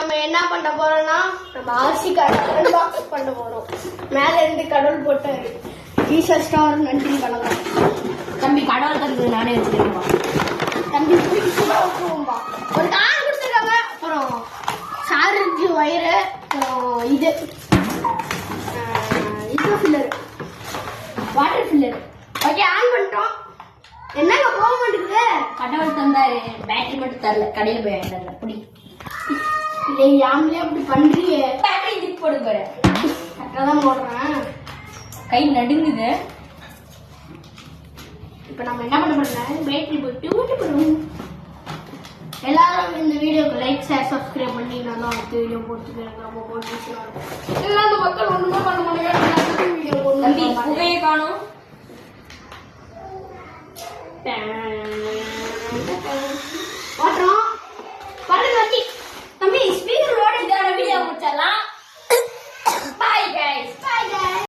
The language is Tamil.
நம்ம என்ன பண்ண போறோம்னா நம்ம ஆர்சி கடவுள் பாக்ஸ் பண்ண போறோம். மேல இருந்து கடவுள் போட்டு ஜீசஸ் ஸ்டார் நன்றி வணக்கம். தம்பி கடவுள் தந்தது நானே எடுத்துக்கிறேன்பா. தம்பி பிடிக்கும்பா. ஒரு கார் கொடுத்துருக்காங்க. அப்புறம் சார்ஜ் ஒயரு, அப்புறம் இது filler, water filler. Okay, on பண்ணிட்டோம். என்னங்க போக மாட்டேங்குது? கடவுள் தந்தாரு, பேட்டரி மட்டும் தரல, கடையில போய் வாங்கிட்டு புடி. இல்லை, யாமலே அப்படி பண்றியே. பேட்டரி இதுக்கு போடுங்க. கரெக்டாக தான் போடுறேன். கை நடுங்குது. இப்போ நம்ம என்ன பண்ண போறோம்? பேட்டரி போட்டு ஊட்டி போடுவோம். எல்லாரும் இந்த வீடியோக்கு லைக், ஷேர், சப்ஸ்கிரைப் பண்ணிங்கன்னா தான் அடுத்த வீடியோ போட்டுட்டு ரொம்ப மோட்டிவேஷனாக இருக்கும். இல்லை, அந்த மக்கள் ஒன்றுமே பண்ண மாட்டேங்க. வீடியோ தம்பி புகையை காணும்.